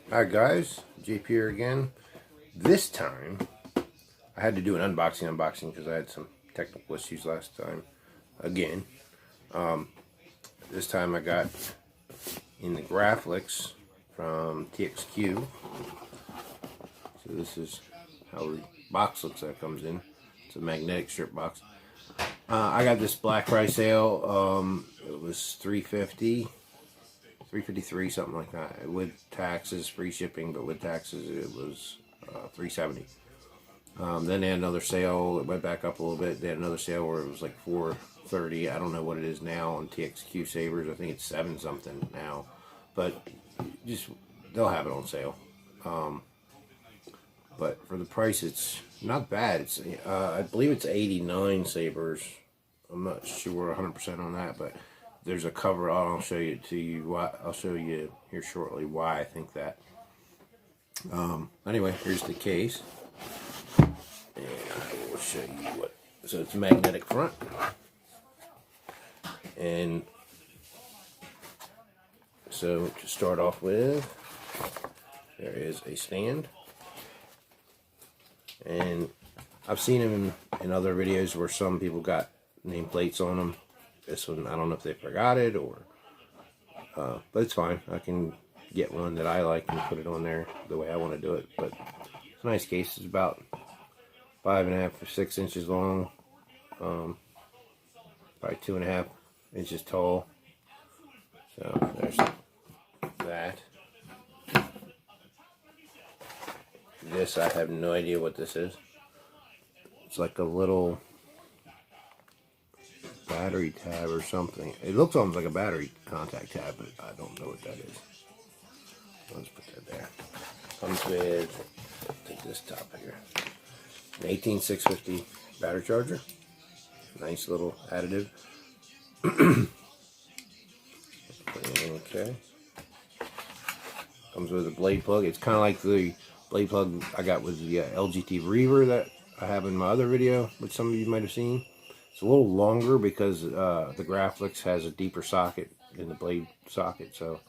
Hi guys, JP here again. This time, I had to do an unboxing because I had some technical issues last time. Again, this time I got in the Graflex from TXQ. So this is how the box looks that comes in. It's a magnetic strip box. I got this Black Friday sale. It was $350. $353, something like that, with taxes, free shipping, but with taxes it was $370. Then they had another sale. It went back up a little bit. They had another sale where it was like $430. I don't know what it is now on TXQsabers. I think it's 7 something now, but just they'll have it on sale. But for the price, it's not bad. It's I believe it's 89 sabers. I'm not sure 100% on that, but there's a cover. I'll show you why. I'll show you here shortly why I think that. Anyway, here's the case, and I will show you what. So it's a magnetic front, and so to start off with, there is a stand, and I've seen them in other videos where some people got nameplates on them. This one, I don't know if they forgot it or, but it's fine. I can get one that I like and put it on there the way I want to do it. But it's a nice case. It's about 5.5 or 6 inches long, probably 2.5 inches tall. So there's that. This, I have no idea what this is. It's like a little battery tab or something. It looks almost like a battery contact tab, but I don't know what that is. Let's put that there. Comes with, take this top here, an 18650 battery charger. Nice little additive. Okay. Comes with a blade plug. It's kind of like the blade plug I got with the LGT Reaver that I have in my other video, which some of you might have seen. It's a little longer because the Graflex has a deeper socket in the blade socket, so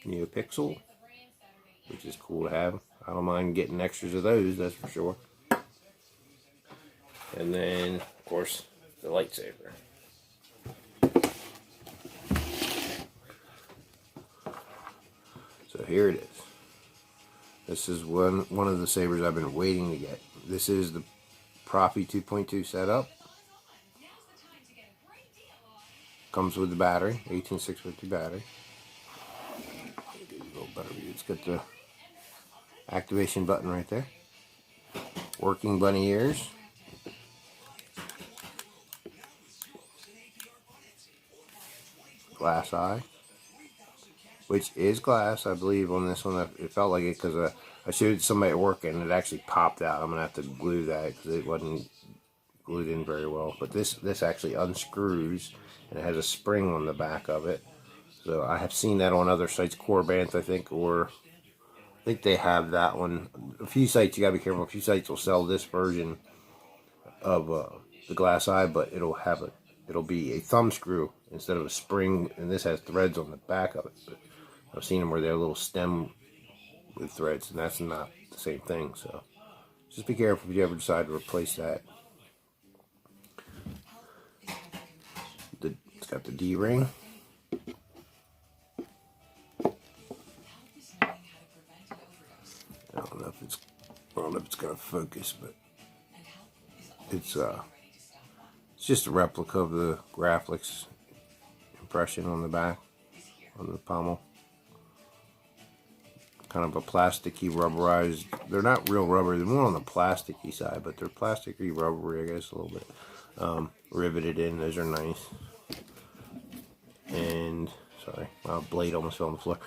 Neopixel, which is cool to have. I don't mind getting extras of those, that's for sure. And then, of course, the Lightsaber. So here it is. This is one of the sabers I've been waiting to get. This is the Proffie 2.2 setup. Comes with the battery, 18650 battery. Get a little better view. It's got the activation button right there. Working bunny ears. Glass eye, which is glass, I believe. On this one, it felt like it because I showed somebody at work and it actually popped out. I'm gonna have to glue that because it wasn't glued in very well. But this actually unscrews and it has a spring on the back of it. So I have seen that on other sites, Core Bands, I think, or I think they have that one. A few sites, you gotta be careful. A few sites will sell this version of the glass eye, but it'll be a thumb screw instead of a spring, and this has threads on the back of it. But I've seen them where they're a little stem with threads, and that's not the same thing. So just be careful if you ever decide to replace that. It's got the D-ring. I don't know if it's gonna focus, but it's just a replica of the Graflex impression on the back, on the pommel. Kind of a plasticky, rubberized. They're not real rubber. They're more on the plasticky side, but they're plasticky, rubbery, I guess, a little bit. Riveted in. Those are nice. And sorry, my blade almost fell on the floor.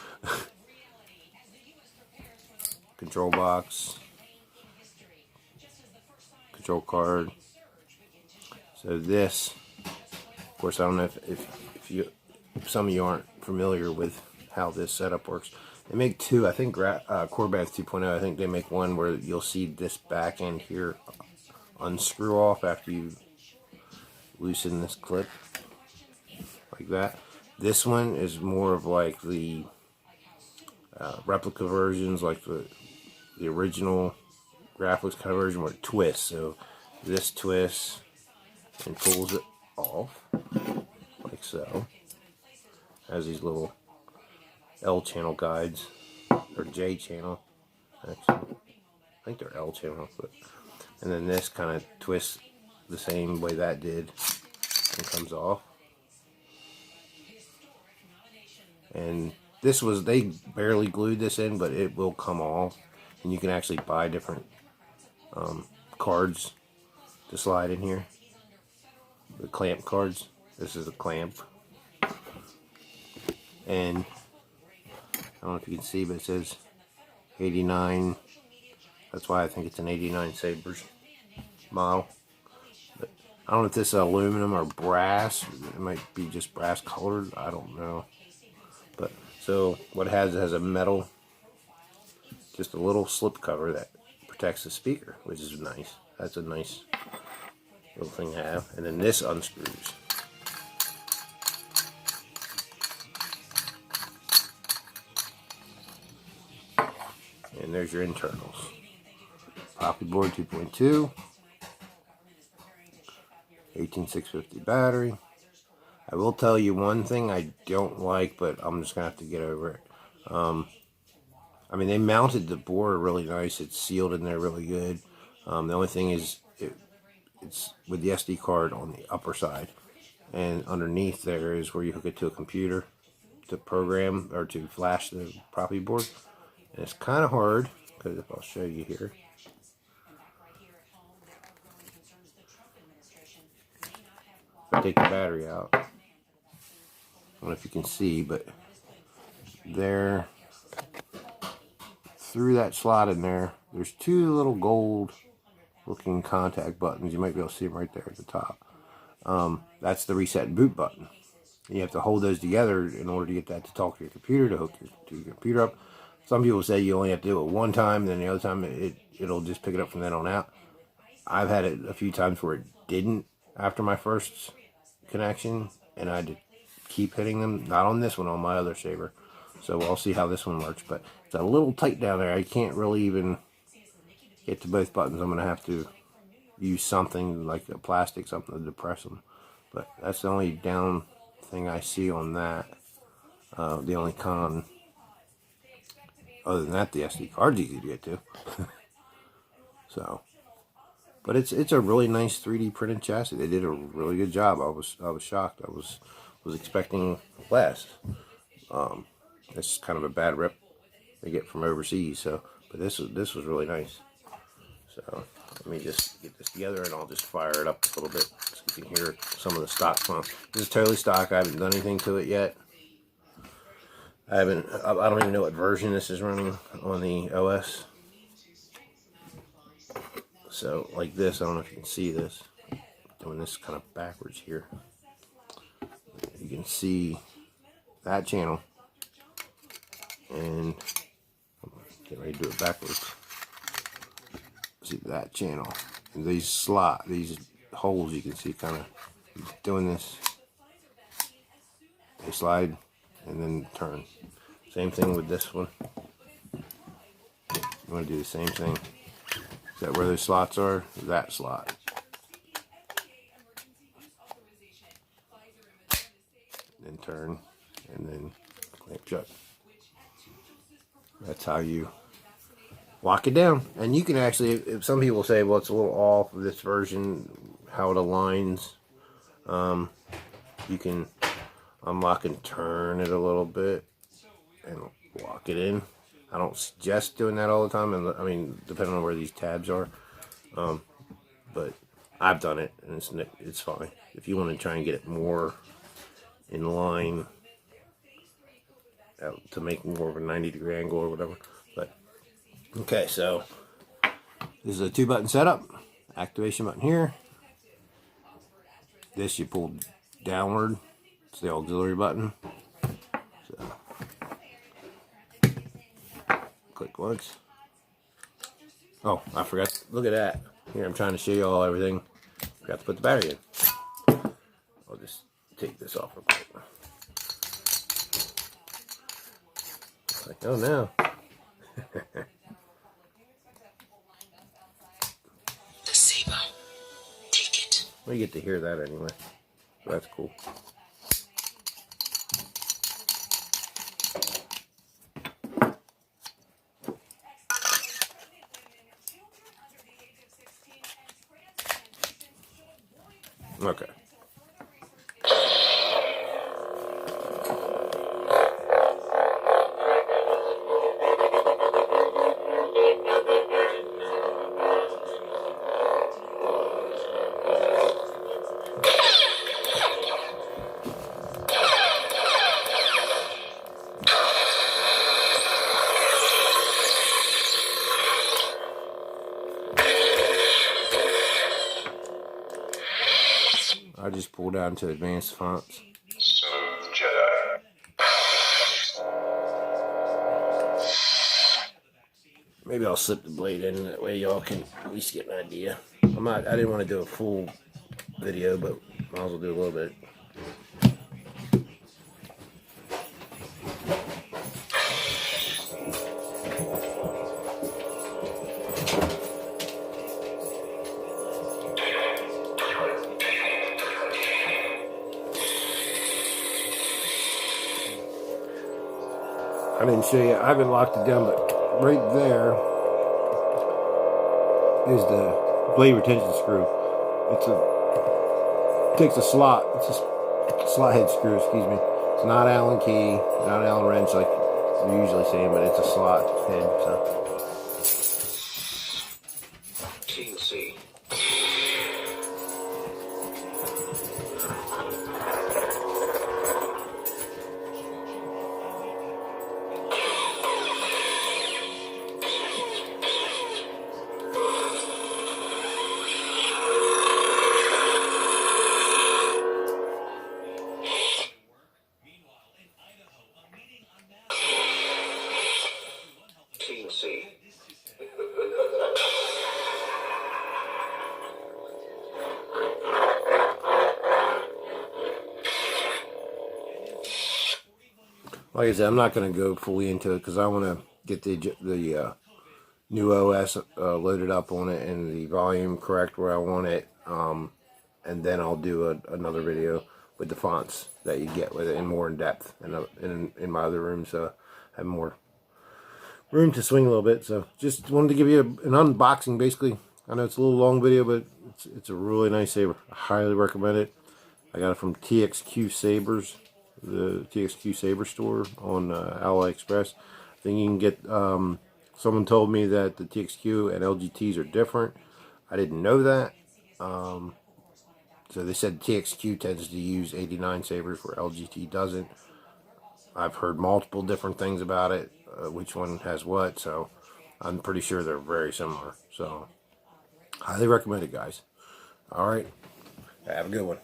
Control box, control card. So this, of course, I don't know if some of you aren't familiar with how this setup works. They make two, I think, Core Bands 2.0. I think they make one where you'll see this back end here unscrew off after you loosen this clip, like that. This one is more of like the replica versions like the original Graflex kind of version where it twists. So this twists and pulls it off like so. Has these little L channel guides, or J channel. Actually, I think they're L channel. But, and then this kind of twists the same way that did and comes off. And this was, they barely glued this in, but it will come off. And you can actually buy different cards to slide in here. The clamp cards. This is a clamp. And I don't know if you can see, but it says 89. That's why I think it's an 89 Sabers model. But I don't know if this is aluminum or brass. It might be just brass colored. I don't know. But so what it has a metal, just a little slip cover that protects the speaker, which is nice. That's a nice little thing to have. And then this unscrews. And there's your internals. Proffie board 2.2, 18650 battery. I will tell you one thing I don't like, but I'm just gonna have to get over it. I mean, they mounted the board really nice. It's sealed in there really good. The only thing is it's with the SD card on the upper side, and underneath there is where you hook it to a computer to program or to flash the Proffie board. And it's kind of hard, because if I'll show you here. Take the battery out. I don't know if you can see, but there, through that slot in there, there's two little gold looking contact buttons. You might be able to see them right there at the top. That's the reset and boot button. You have to hold those together in order to get that to talk to your computer, to hook your computer up. Some people say you only have to do it one time, then the other time it'll just pick it up from then on out. I've had it a few times where it didn't after my first connection, and I had to keep hitting them. Not on this one, on my other Saber. So we'll see how this one works. But it's a little tight down there. I can't really even get to both buttons. I'm going to have to use something like a plastic, something to depress them. But that's the only down thing I see on that. The only con. Other than that, the SD card's easy to get to. So, but it's a really nice 3D printed chassis. They did a really good job. I was shocked. I was expecting less. It's kind of a bad rep they get from overseas. So, but this was really nice. So let me just get this together, and I'll just fire it up a little bit so you can hear some of the stock sounds. This is totally stock. I haven't done anything to it yet. I don't even know what version this is running on the OS. So, like this, I don't know if you can see this. Doing this kind of backwards here. You can see that channel. And I'm getting ready to do it backwards. See that channel. And these holes you can see kind of doing this. They slide and then turn. Same thing with this one. You want to do the same thing. Is that where those slots are? That slot. Then turn and then clamp shut. That's how you lock it down. And you can actually, if some people say, well, it's a little off of this version, how it aligns, you can unlock and turn it a little bit and lock it in. I don't suggest doing that all the time, and I mean, depending on where these tabs are, but I've done it, and it's fine. If you want to try and get it more in line to make more of a 90-degree angle or whatever. But okay, so this is a 2-button setup. Activation button here. This you pull downward. It's the auxiliary button. So click once. Oh, I forgot. Look at that. Here, I'm trying to show you all everything. Forgot to put the battery in. I'll just take this off real quick. Like, oh no. The saber. Take it. We get to hear that anyway. So that's cool. Okay. I just pulled out into advanced fonts. Smooth Jedi. Maybe I'll slip the blade in, that way y'all can at least get an idea. I didn't want to do a full video, but might as well do a little bit. I didn't show you, I haven't locked it down, but right there is the blade retention screw. It takes a slot, it's a slot head screw, excuse me. It's not Allen key, not Allen wrench like you're usually saying, but it's a slot head, so. TC. TC. Like I said, I'm not going to go fully into it because I want to get the new OS loaded up on it and the volume correct where I want it. And then I'll do another video with the fonts that you get with it and more in depth in my other room, so I have more room to swing a little bit. So just wanted to give you an unboxing basically. I know it's a little long video, but it's a really nice saber. I highly recommend it. I got it from TXQsabers, the TXQsaber store on AliExpress. I think you can get, someone told me that the TXQ and LGTs are different. I didn't know that. So they said TXQ tends to use 89 sabers where LGT doesn't. I've heard multiple different things about it, which one has what, so I'm pretty sure they're very similar. So highly recommend it, guys. All right, have a good one.